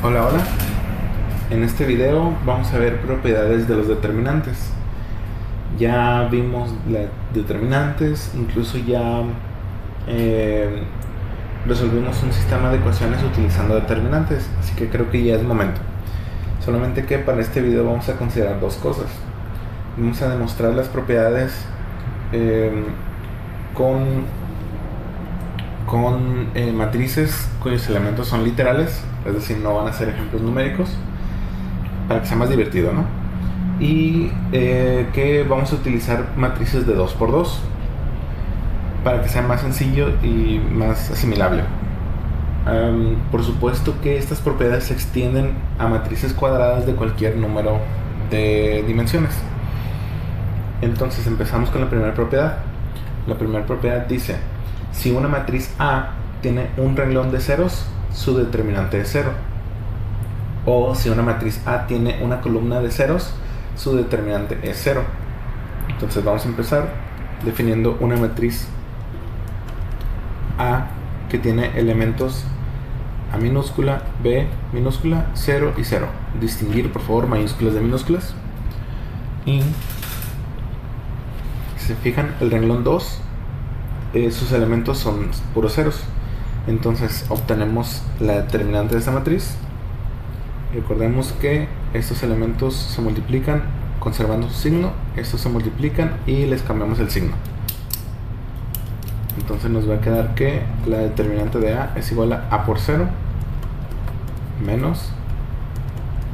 Hola, hola. En este video vamos a ver propiedades de los determinantes. Ya vimos las determinantes, incluso ya resolvimos un sistema de ecuaciones utilizando determinantes, así que creo que ya es momento. Solamente que para este video vamos a considerar dos cosas. Vamos a demostrar las propiedades con matrices cuyos elementos son literales, es decir, no van a ser ejemplos numéricos, para que sea más divertido, ¿no? Y que vamos a utilizar matrices de 2×2 para que sea más sencillo y más asimilable. Por supuesto que estas propiedades se extienden a matrices cuadradas de cualquier número de dimensiones. Entonces empezamos con la primera propiedad. La primera propiedad dice: si una matriz A tiene un renglón de ceros, su determinante es 0. O si una matriz A tiene una columna de ceros, su determinante es 0. Entonces vamos a empezar definiendo una matriz A que tiene elementos A minúscula, B minúscula, 0 y 0. Distinguir, por favor, mayúsculas de minúsculas. Y si se fijan, el renglón 2, sus elementos son puros ceros. Entonces obtenemos la determinante de esta matriz. Recordemos que estos elementos se multiplican conservando su signo, estos se multiplican y les cambiamos el signo. Entonces nos va a quedar que la determinante de A es igual a A por 0 menos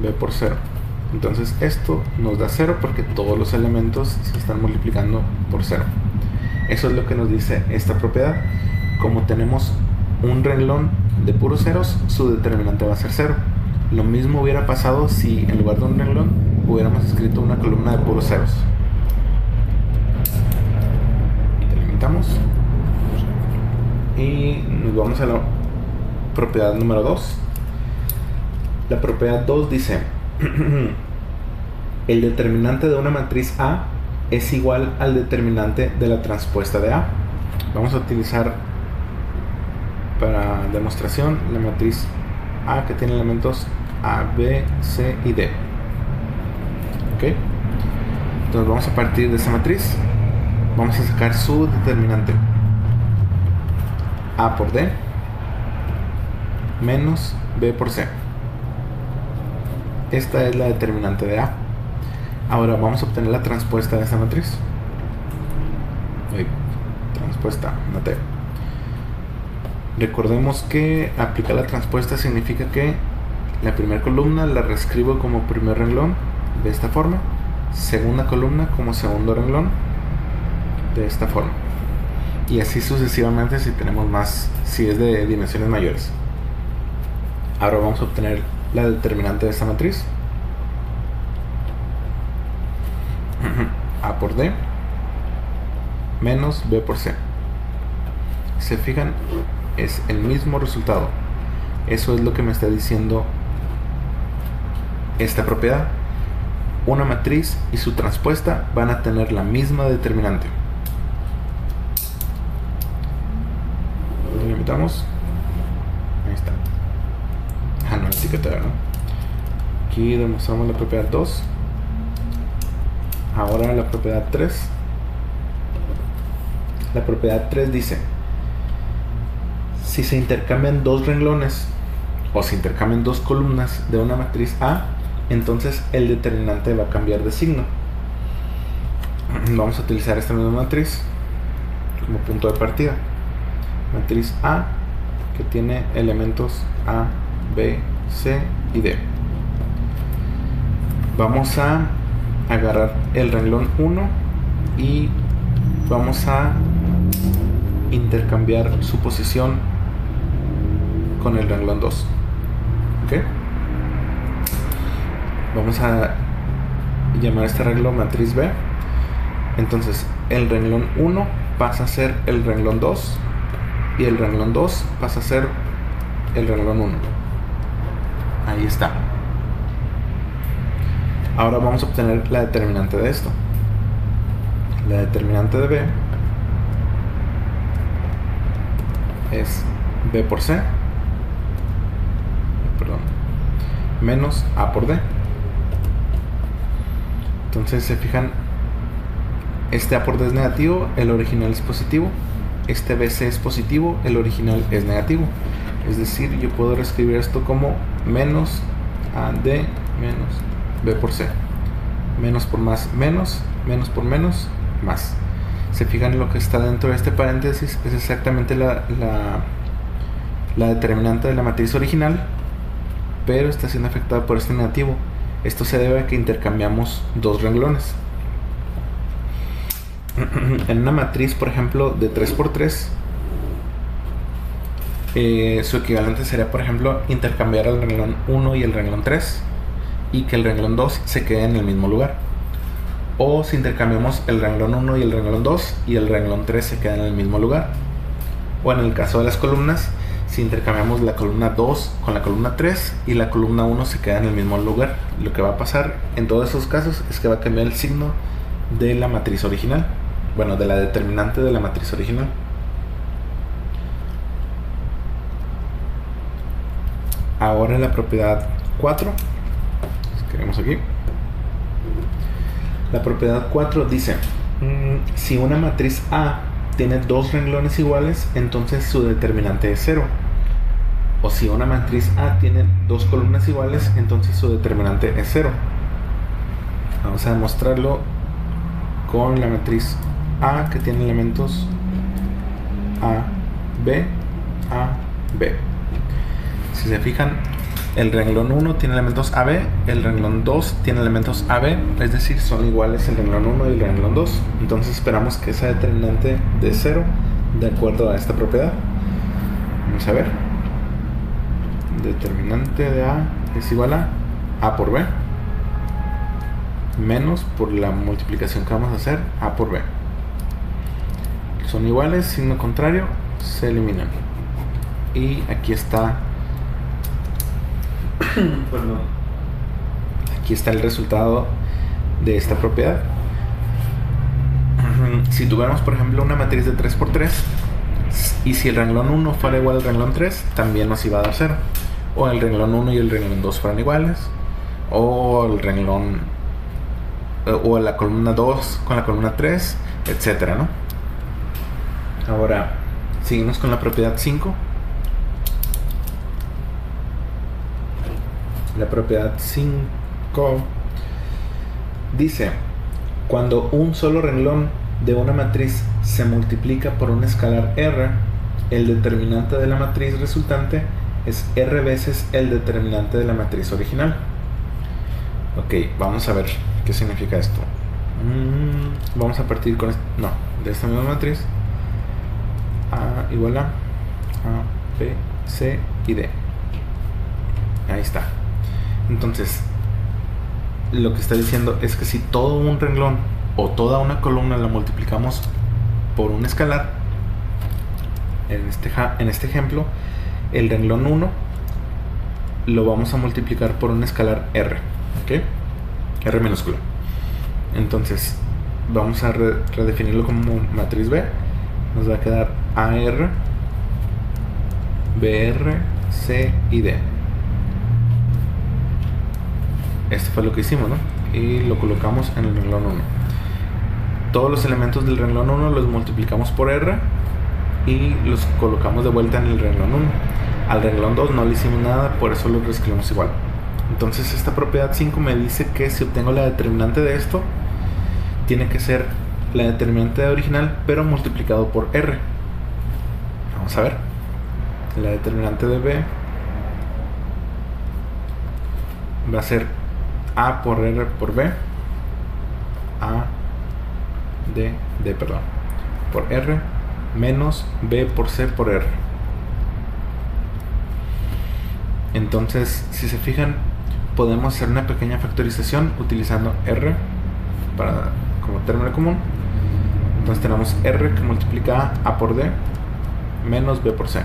B por 0. Entonces esto nos da 0 porque todos los elementos se están multiplicando por 0. Eso es lo que nos dice esta propiedad. Como tenemos un renglón de puros ceros, su determinante va a ser 0. Lo mismo hubiera pasado si en lugar de un renglón hubiéramos escrito una columna de puros ceros. Delimitamos y nos vamos a la propiedad número 2. La propiedad 2 dice: el determinante de una matriz A es igual al determinante de la transpuesta de A. Vamos a utilizar para demostración la matriz A que tiene elementos A, B, C y D. ¿Ok? Entonces vamos a partir de esa matriz. Vamos a sacar su determinante. A por D menos B por C. Esta es la determinante de A. Ahora vamos a obtener la transpuesta de esta matriz. Transpuesta, noté. Recordemos que aplicar la transpuesta significa que la primera columna la reescribo como primer renglón de esta forma, segunda columna como segundo renglón de esta forma, y así sucesivamente si tenemos más, si es de dimensiones mayores. Ahora vamos a obtener la determinante de esta matriz. A por D menos B por C. Si se fijan, es el mismo resultado. Eso es lo que me está diciendo esta propiedad. Una matriz y su transpuesta van a tener la misma determinante. Lo limitamos. Ahí está. No, la etiquetera, ¿no? Aquí demostramos la propiedad 2. Ahora la propiedad 3. La propiedad 3 dice: si se intercambian dos renglones o se intercambian dos columnas de una matriz A, entonces el determinante va a cambiar de signo. Vamos a utilizar esta misma matriz como punto de partida. Matriz A que tiene elementos A, B, C y D. Vamos a agarrar el renglón 1 y vamos a intercambiar su posición con el renglón 2. ¿Ok? Vamos a llamar a este renglón matriz B. Entonces el renglón 1 pasa a ser el renglón 2 y el renglón 2 pasa a ser el renglón 1. Ahí está. Ahora vamos a obtener la determinante de esto. La determinante de B es B por C. Perdón. menos A por D. Entonces se fijan, este A por D es negativo, el original es positivo. Este BC es positivo, el original es negativo. Es decir, yo puedo reescribir esto como menos AD menos B por C. Menos por más, menos por menos, más. Se fijan, lo que está dentro de este paréntesis es exactamente la determinante de la matriz original, pero está siendo afectada por este negativo. Esto se debe a que intercambiamos dos renglones. En una matriz, por ejemplo, de 3×3, su equivalente sería, por ejemplo, intercambiar el renglón 1 y el renglón 3 y que el renglón 2 se quede en el mismo lugar. O si intercambiamos el renglón 1 y el renglón 2 y el renglón 3 se queda en el mismo lugar. O en el caso de las columnas, si intercambiamos la columna 2 con la columna 3 y la columna 1 se queda en el mismo lugar. Lo que va a pasar en todos esos casos es que va a cambiar el signo de la matriz original. Bueno, de la determinante de la matriz original. Ahora la propiedad 4. Escribimos aquí. La propiedad 4 dice, si una matriz A tiene dos renglones iguales, entonces su determinante es 0. O si una matriz A tiene dos columnas iguales, entonces su determinante es 0. Vamos a demostrarlo con la matriz A, que tiene elementos A, B, A, B. Si se fijan, el renglón 1 tiene elementos AB, el renglón 2 tiene elementos AB, es decir, son iguales el renglón 1 y el renglón 2. Entonces esperamos que esa determinante de 0 de acuerdo a esta propiedad. Vamos a ver. Determinante de A es igual a A por B menos, por la multiplicación que vamos a hacer, A por B. Son iguales, signo contrario, se eliminan. Y aquí está perdón. Aquí está el resultado de esta propiedad. Si tuviéramos, por ejemplo, una matriz de 3×3 y si el renglón 1 fuera igual al renglón 3, también nos iba a dar 0. O el renglón 1 y el renglón 2 fueran iguales, o el renglón o la columna 2 con la columna 3, etcétera, ¿no? Ahora seguimos con la propiedad 5. La propiedad 5 dice, cuando un solo renglón de una matriz se multiplica por un escalar R, el determinante de la matriz resultante es R veces el determinante de la matriz original. Ok, vamos a ver qué significa esto. Vamos a partir con de esta misma matriz. A igual a B, C y D. Ahí está. Entonces, lo que está diciendo es que si todo un renglón o toda una columna la multiplicamos por un escalar, en este ejemplo, el renglón 1 lo vamos a multiplicar por un escalar R, ¿ok? R minúsculo. Entonces, vamos a redefinirlo como matriz B. Nos va a quedar AR, BR, C y D. Esto fue lo que hicimos, ¿no? Y lo colocamos en el renglón 1. Todos los elementos del renglón 1 los multiplicamos por R y los colocamos de vuelta en el renglón 1. Al renglón 2 no le hicimos nada, por eso lo reescribimos igual. Entonces esta propiedad 5 me dice que si obtengo la determinante de esto, tiene que ser la determinante original, pero multiplicado por R. Vamos a ver. La determinante de B va a ser A por R por B, A D, perdón, por R, menos B por C por R. Entonces, si se fijan, podemos hacer una pequeña factorización utilizando R como término común. Entonces tenemos R que multiplica A por D menos B por C.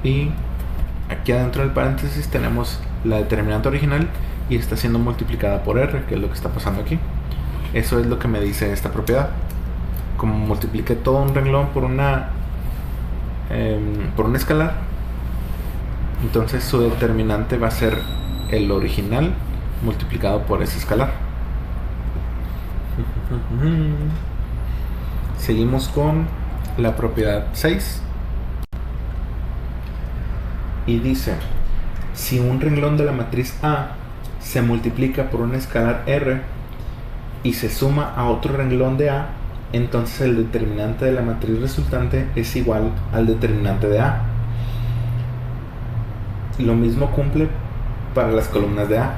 Y aquí adentro del paréntesis tenemos la determinante original y está siendo multiplicada por R, que es lo que está pasando aquí. Eso es lo que me dice esta propiedad. Como multipliqué todo un renglón por un escalar, Entonces su determinante va a ser el original multiplicado por ese escalar. Seguimos con la propiedad 6 y dice: si un renglón de la matriz A se multiplica por un escalar R y se suma a otro renglón de A, entonces el determinante de la matriz resultante es igual al determinante de A. Lo mismo cumple para las columnas de A.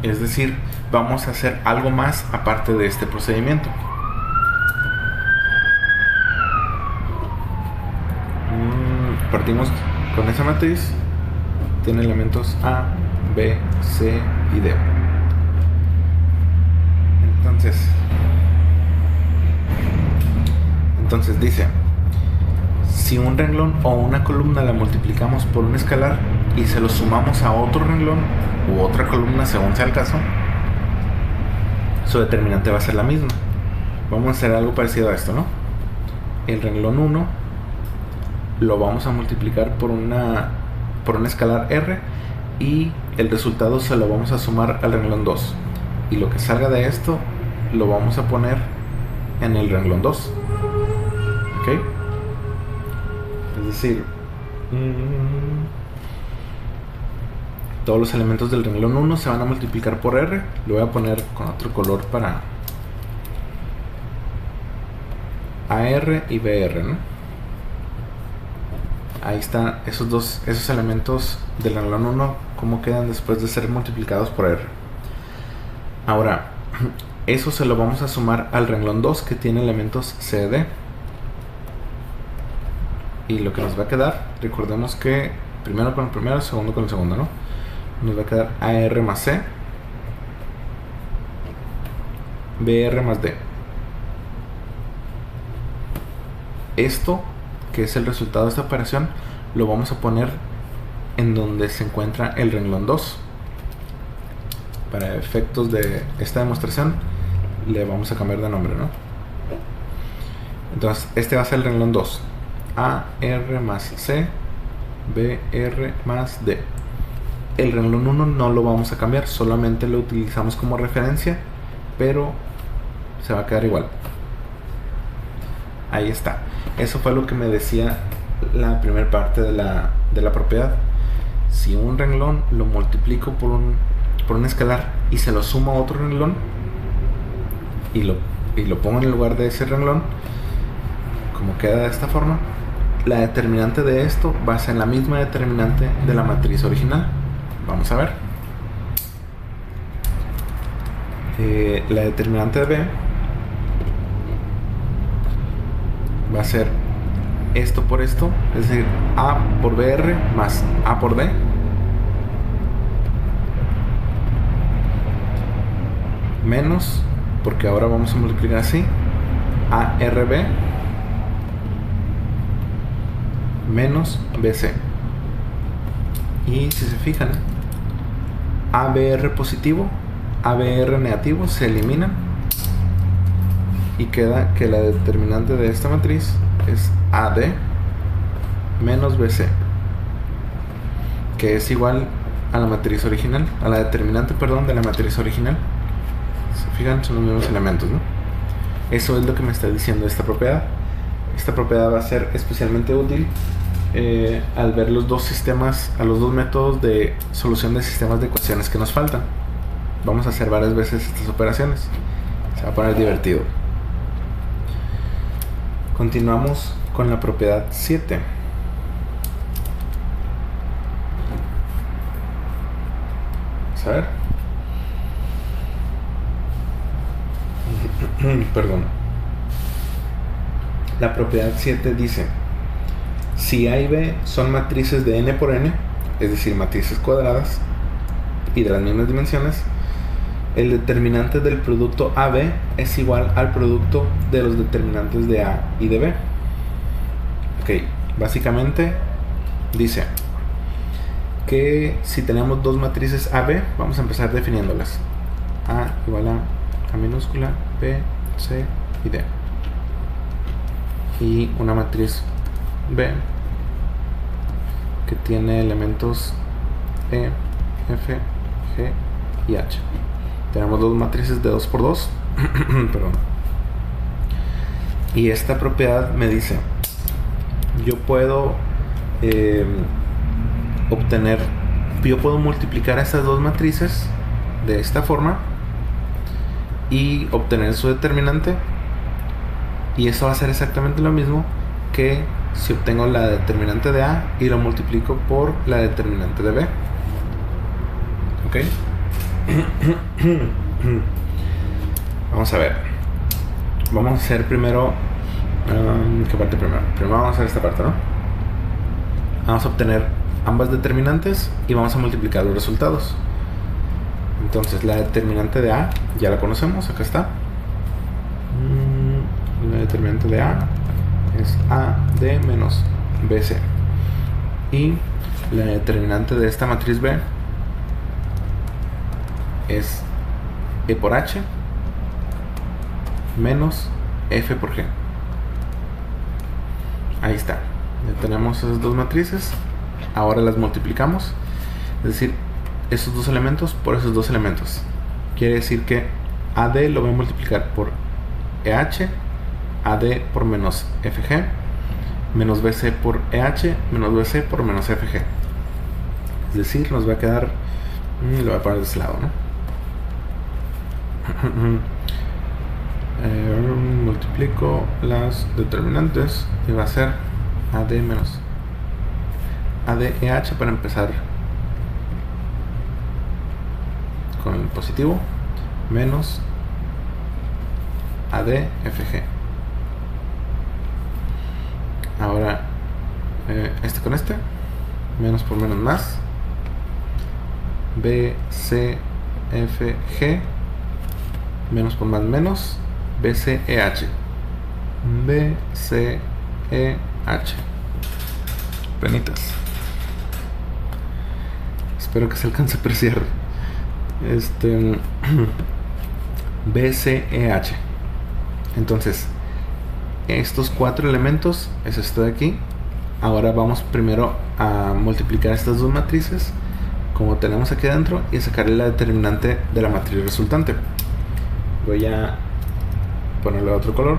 Es decir, vamos a hacer algo más aparte de este procedimiento. Partimos con esa matriz. Tiene elementos A, B, C y D. Entonces dice: si un renglón o una columna la multiplicamos por un escalar y se lo sumamos a otro renglón u otra columna según sea el caso, su determinante va a ser la misma. Vamos a hacer algo parecido a esto, ¿no? El renglón 1 lo vamos a multiplicar por un escalar R y el resultado se lo vamos a sumar al renglón 2, y lo que salga de esto lo vamos a poner en el renglón 2. ¿Ok? Es decir, todos los elementos del renglón 1 se van a multiplicar por R. Lo voy a poner con otro color para AR y BR, ¿no? Ahí están esos elementos del renglón 1, cómo quedan después de ser multiplicados por R. Ahora, eso se lo vamos a sumar al renglón 2, que tiene elementos C, D. Y lo que nos va a quedar, recordemos que primero con el primero, segundo con el segundo, ¿no? Nos va a quedar AR más C, BR más D. Esto, que es el resultado de esta operación, lo vamos a poner en donde se encuentra el renglón 2. Para efectos de esta demostración le vamos a cambiar de nombre, ¿no? Entonces este va a ser el renglón 2. AR más C, BR más D. El renglón 1 no lo vamos a cambiar, solamente lo utilizamos como referencia, pero se va a quedar igual. Ahí está. Eso fue lo que me decía la primera parte de la propiedad. Si un renglón lo multiplico por un escalar y se lo sumo a otro renglón y lo pongo en el lugar de ese renglón, como queda de esta forma, la determinante de esto va a ser la misma determinante de la matriz original. Vamos a ver. La determinante de B va a ser esto por esto, es decir, A por BR más A por D, menos, porque ahora vamos a multiplicar así, ARB menos BC. Y si se fijan, ABR positivo, ABR negativo se eliminan y queda que la determinante de esta matriz es AD menos BC, que es igual a la matriz original, a la determinante, perdón, de la matriz original. Se fijan, son los mismos elementos, ¿no? Eso es lo que me está diciendo esta propiedad. Esta propiedad va a ser especialmente útil al ver los dos sistemas, a los dos métodos de solución de sistemas de ecuaciones que nos faltan. Vamos a hacer varias veces estas operaciones. Se va a poner divertido. Continuamos con la propiedad 7. Vamos a ver. Perdón. La propiedad 7 dice: si A y B son matrices de n por n, es decir, matrices cuadradas y de las mismas dimensiones, el determinante del producto AB es igual al producto de los determinantes de A y de B. Ok, básicamente dice que si tenemos dos matrices AB, vamos a empezar definiéndolas. A igual a minúscula, B, C y D. Y una matriz B, que tiene elementos E, F, G y H. Tenemos dos matrices de 2 por 2. Perdón. Y esta propiedad me dice, yo puedo multiplicar estas dos matrices de esta forma y obtener su determinante, y eso va a ser exactamente lo mismo que si obtengo la determinante de A y lo multiplico por la determinante de B. ¿Ok? Vamos a ver. Vamos a hacer primero ¿qué parte primero? Primero vamos a hacer esta parte, ¿no? Vamos a obtener ambas determinantes y vamos a multiplicar los resultados. Entonces la determinante de A ya la conocemos, acá está. La determinante de A es AD menos BC, y la determinante de esta matriz B es E por H menos F por G. Ahí está, ya tenemos esas dos matrices. Ahora las multiplicamos, es decir, esos dos elementos por esos dos elementos. Quiere decir que AD lo voy a multiplicar por EH, AD por menos FG, menos BC por EH, menos BC por menos FG. Es decir, nos va a quedar, lo voy a poner de este lado, ¿no? Multiplico las determinantes y va a ser AD menos ADEH para empezar con el positivo, menos ADFG. Ahora este con este, menos por menos más, BCFG, menos por más menos, BCEH, BCEH. Penitas. Espero que se alcance a apreciar. BCEH. Entonces, estos cuatro elementos es esto de aquí. Ahora vamos primero a multiplicar estas dos matrices como tenemos aquí adentro y sacarle la determinante de la matriz resultante. Voy a ponerle otro color.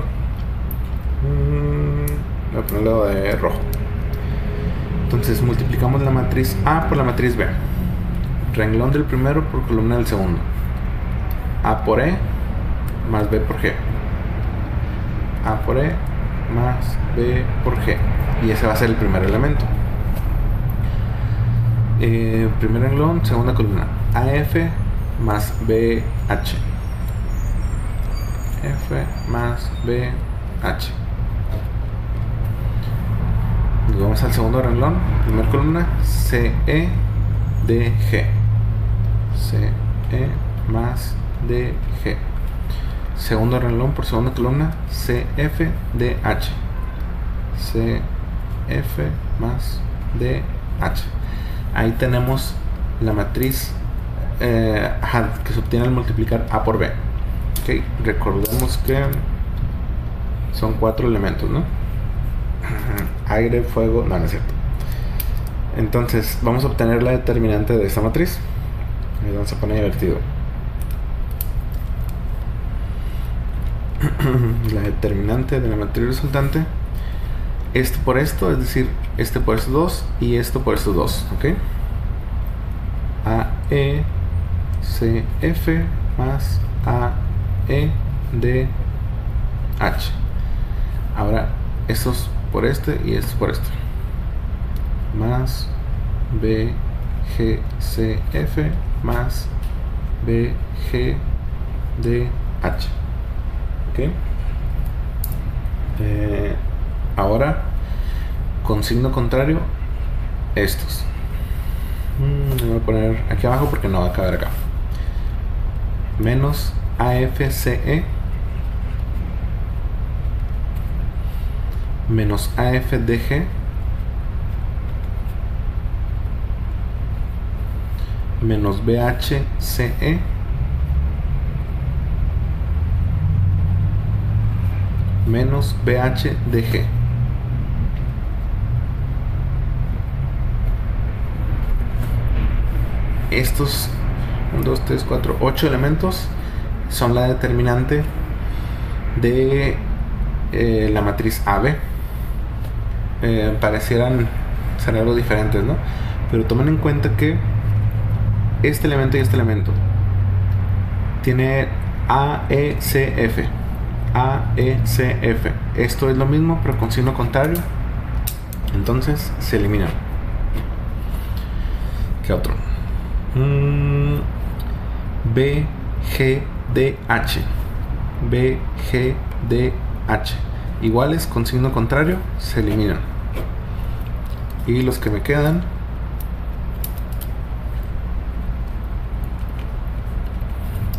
Voy a ponerlo de rojo. Entonces multiplicamos la matriz A por la matriz B. Renglón del primero por columna del segundo. A por E más B por G. A por E más B por G. Y ese va a ser el primer elemento. Primer renglón, segunda columna. AF más BH. F más BH. Nos vamos al segundo renglón. Primera columna, CE DG. CE más DG. Segundo renglón por segunda columna, CF DH. CF más DH. Ahí tenemos la matriz que se obtiene al multiplicar A por B. Okay. Recordemos que son cuatro elementos, ¿no? Aire, fuego, no es cierto. Entonces vamos a obtener la determinante de esta matriz. Ahí vamos a poner divertido. La determinante de la matriz resultante, esto por esto, es decir, este por estos dos y esto por estos dos, ¿ok? AE CF más AE DH. Ahora estos por este y estos por este, más BGCF más BGDH. ¿Ok? Ahora con signo contrario estos. Lo voy a poner aquí abajo porque no va a caber acá. Menos AFCE menos AFDG menos BHCE menos BHDG. estos 1, 2, 3, 4, 8 elementos son la determinante de la matriz AB. Parecieran ser algo diferentes, ¿no? Pero tomen en cuenta que este elemento y este elemento tiene AECF. AECF. Esto es lo mismo, pero con signo contrario. Entonces se eliminan. ¿Qué otro? BGDH. BGDH. Iguales con signo contrario se eliminan. Y los que me quedan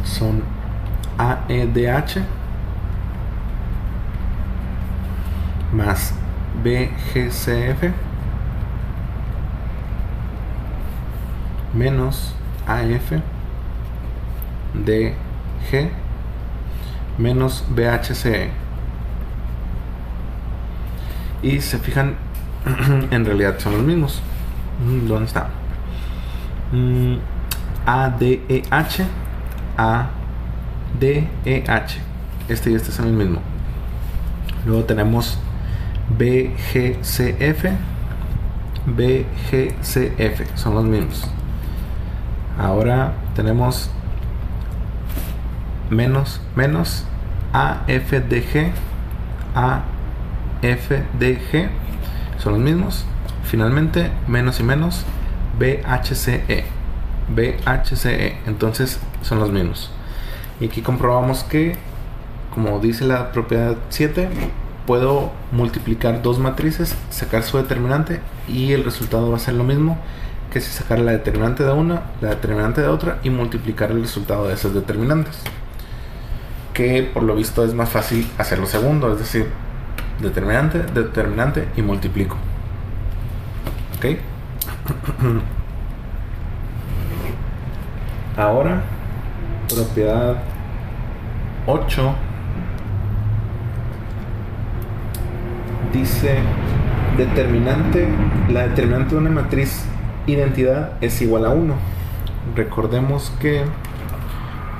son AEDH más BGCF menos AF DG menos BHCE. Y se fijan, en realidad son los mismos. ¿Dónde está? ADEH, ADEH. Este y este son el mismo. Luego tenemos BGCF, BGCF, son los mismos. Ahora tenemos menos AFDG, AFDG, son los mismos. Finalmente, menos y menos BHCE, BHCE, entonces son los mismos. Y aquí comprobamos que, como dice la propiedad 7, puedo multiplicar dos matrices, sacar su determinante y el resultado va a ser lo mismo que si sacara la determinante de una, la determinante de otra y multiplicar el resultado de esas determinantes. Que por lo visto es más fácil hacer lo segundo, es decir, determinante, determinante y multiplico. ¿Ok? Ahora, propiedad 8 dice determinante, la determinante de una matriz identidad es igual a 1. Recordemos que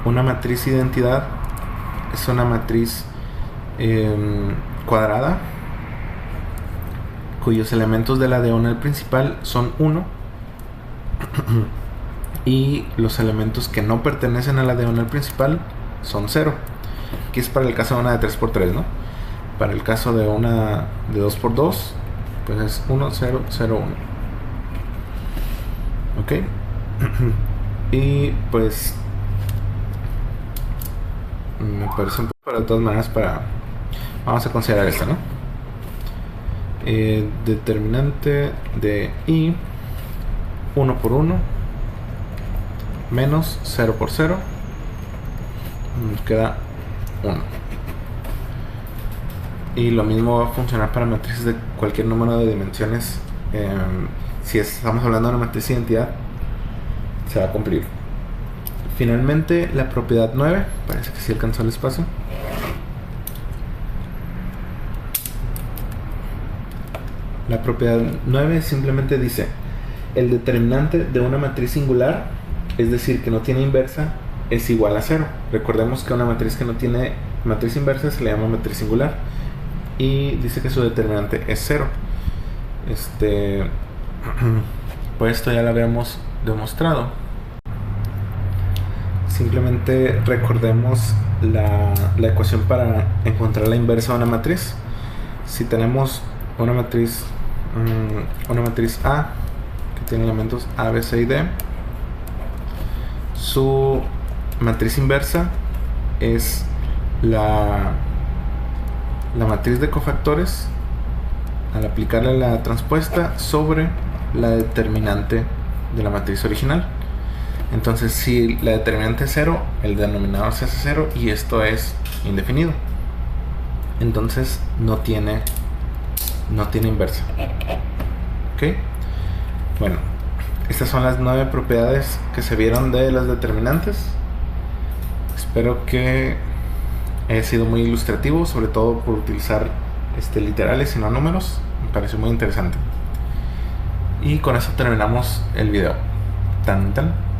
una matriz identidad es una matriz cuadrada cuyos elementos de la diagonal principal son 1 y los elementos que no pertenecen a la diagonal principal son 0. Aquí es para el caso de una de 3×3, ¿no? Para el caso de una de 2×2, pues es 1, 0, 0, 1. Ok. Y pues me parece un poco, pero de todas maneras vamos a considerar esta, ¿no? Determinante de I 1×1 menos 0×0 nos queda 1. Y lo mismo va a funcionar para matrices de cualquier número de dimensiones. Si estamos hablando de una matriz de identidad, se va a cumplir. Finalmente, la propiedad 9, parece que sí alcanzó el espacio. La propiedad 9 simplemente dice: el determinante de una matriz singular, es decir, que no tiene inversa, es igual a 0. Recordemos que una matriz que no tiene matriz inversa se le llama matriz singular. Y dice que su determinante es 0. Pues esto ya lo habíamos demostrado. Simplemente recordemos la ecuación para encontrar la inversa de una matriz. Si tenemos una matriz A que tiene elementos A, B, C y D, su matriz inversa es la matriz de cofactores al aplicarle la transpuesta sobre la determinante de la matriz original. Entonces, si la determinante es 0, el denominador se hace 0 y esto es indefinido. Entonces no tiene inversa. ¿Ok? Bueno, estas son las 9 propiedades que se vieron de las determinantes. Espero que haya sido muy ilustrativo, sobre todo por utilizar literales y no números. Me pareció muy interesante. Y con eso terminamos el video. Tan tan.